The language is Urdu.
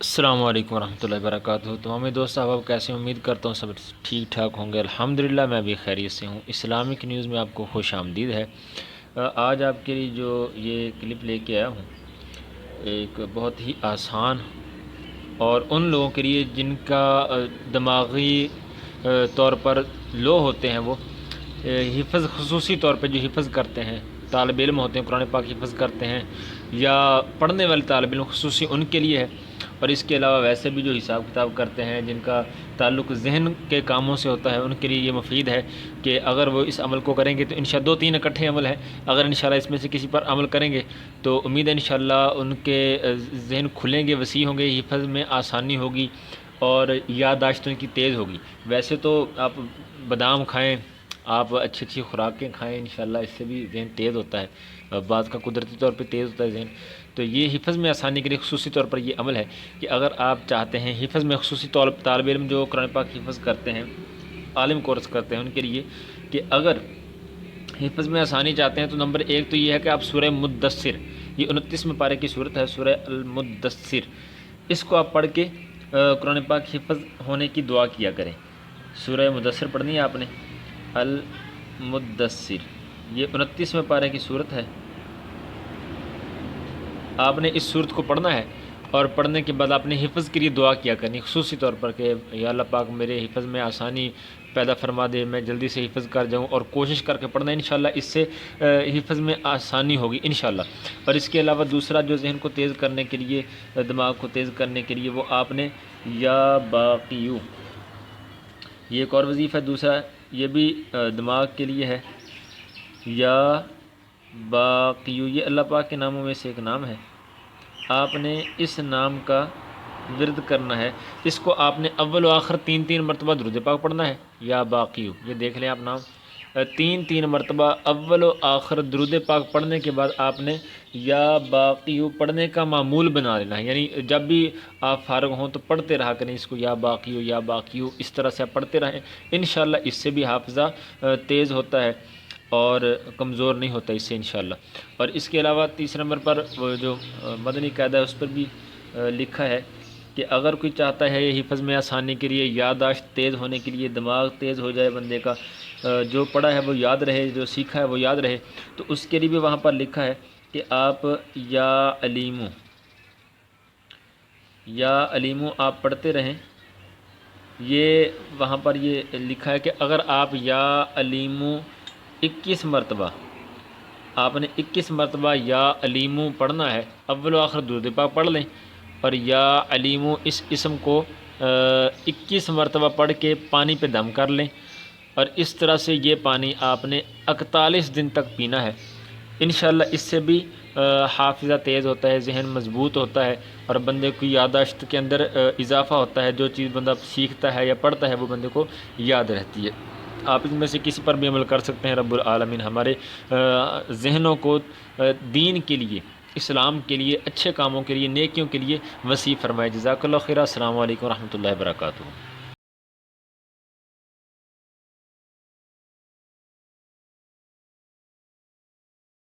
السلام علیکم ورحمۃ اللہ وبرکاتہ۔ تمام دوست احباب کیسے ہیں؟ امید کرتا ہوں سب ٹھیک ٹھاک ہوں گے۔ الحمدللہ میں بھی خیریت سے ہوں۔ اسلامک نیوز میں آپ کو خوش آمدید ہے۔ آج آپ کے لیے جو یہ کلپ لے کے آیا ہوں، ایک بہت ہی آسان اور ان لوگوں کے لیے جن کا دماغی طور پر لو ہوتے ہیں، وہ حفظ خصوصی طور پہ جو حفظ کرتے ہیں، طالب علم ہوتے ہیں قرآن پاک حفظ کرتے ہیں، یا پڑھنے والے طالب علم خصوصی ان کے لیے ہے، اور اس کے علاوہ ویسے بھی جو حساب کتاب کرتے ہیں، جن کا تعلق ذہن کے کاموں سے ہوتا ہے، ان کے لیے یہ مفید ہے کہ اگر وہ اس عمل کو کریں گے تو انشاءاللہ دو تین اکٹھے عمل ہیں، اگر انشاءاللہ اس میں سے کسی پر عمل کریں گے تو امید ہے انشاءاللہ ان کے ذہن کھلیں گے، وسیع ہوں گے، حفظ میں آسانی ہوگی اور یادداشت ان کی تیز ہوگی۔ ویسے تو آپ بادام کھائیں، آپ اچھی اچھی خوراکیں کھائیں، انشاءاللہ اس سے بھی ذہن تیز ہوتا ہے، بعض کا قدرتی طور پہ تیز ہوتا ہے ذہن۔ تو یہ حفظ میں آسانی کے لیے خصوصی طور پر یہ عمل ہے کہ اگر آپ چاہتے ہیں حفظ میں خصوصی طالب علم جو قرآن پاک حفظ کرتے ہیں، عالم کورس کرتے ہیں، ان کے لیے کہ اگر حفظ میں آسانی چاہتے ہیں تو نمبر ایک تو یہ ہے کہ آپ سورہ مدثر، یہ 29ویں پارے کی صورت ہے، سورہ المدثر، اس کو آپ پڑھ کے قرآن پاک حفظ ہونے کی دعا کیا کریں۔ سورہ مدثر پڑھنی ہے آپ نے، المدثر، یہ 29ویں پارے کی صورت ہے۔ آپ نے اس صورت کو پڑھنا ہے اور پڑھنے کے بعد آپ نے حفظ کے لیے دعا کیا کرنی خصوصی طور پر کہ یا اللہ پاک میرے حفظ میں آسانی پیدا فرما دے، میں جلدی سے حفظ کر جاؤں، اور کوشش کر کے پڑھنا ہے، انشاءاللہ اس سے حفظ میں آسانی ہوگی انشاءاللہ۔ اور اس کے علاوہ دوسرا جو ذہن کو تیز کرنے کے لیے، دماغ کو تیز کرنے کے لیے، وہ آپ نے یا باقیو، یہ ایک اور وظیفہ ہے دوسرا، یہ بھی دماغ کے لیے ہے، یا باقیو، یہ اللہ پاک کے ناموں میں سے ایک نام ہے۔ آپ نے اس نام کا ورد کرنا ہے، اس کو آپ نے اول و آخر تین مرتبہ درود پاک پڑھنا ہے، یا باقیو، یہ دیکھ لیں آپ نام، تین مرتبہ اول و آخر درود پاک پڑھنے کے بعد آپ نے یا باقیو پڑھنے کا معمول بنا لینا ہے، یعنی جب بھی آپ فارغ ہوں تو پڑھتے رہا کریں اس کو، یا باقیو یا باقیو، اس طرح سے آپ پڑھتے رہیں، انشاءاللہ اس سے بھی حافظہ تیز ہوتا ہے اور کمزور نہیں ہوتا اس سے انشاءاللہ۔ اور اس کے علاوہ تیسرے نمبر پر وہ جو مدنی قاعدہ ہے اس پر بھی لکھا ہے کہ اگر کوئی چاہتا ہے حفظ میں آسانی کے لیے، یادداشت تیز ہونے کے لیے، دماغ تیز ہو جائے بندے کا، جو پڑھا ہے وہ یاد رہے، جو سیکھا ہے وہ یاد رہے، تو اس کے لیے بھی وہاں پر لکھا ہے کہ آپ یا علیمو آپ پڑھتے رہیں۔ یہ وہاں پر یہ لکھا ہے کہ اگر آپ یا علیمو 21 مرتبہ، آپ نے 21 مرتبہ یا علیمو پڑھنا ہے، اول و آخر درود پاک پڑھ لیں، اور یا علیمو اس اسم کو 21 مرتبہ پڑھ کے پانی پہ دم کر لیں، اور اس طرح سے یہ پانی آپ نے 41 دن تک پینا ہے۔ انشاءاللہ اس سے بھی حافظہ تیز ہوتا ہے، ذہن مضبوط ہوتا ہے، اور بندے کی یادداشت کے اندر اضافہ ہوتا ہے، جو چیز بندہ سیکھتا ہے یا پڑھتا ہے وہ بندے کو یاد رہتی ہے۔ آپ ان میں سے کسی پر بھی عمل کر سکتے ہیں۔ رب العالمین ہمارے ذہنوں کو دین کے لیے، اسلام کے لیے، اچھے کاموں کے لیے، نیکیوں کے لیے وسیع فرمائے۔ جزاک اللہ خیر۔ السلام علیکم ورحمۃ اللہ وبرکاتہ۔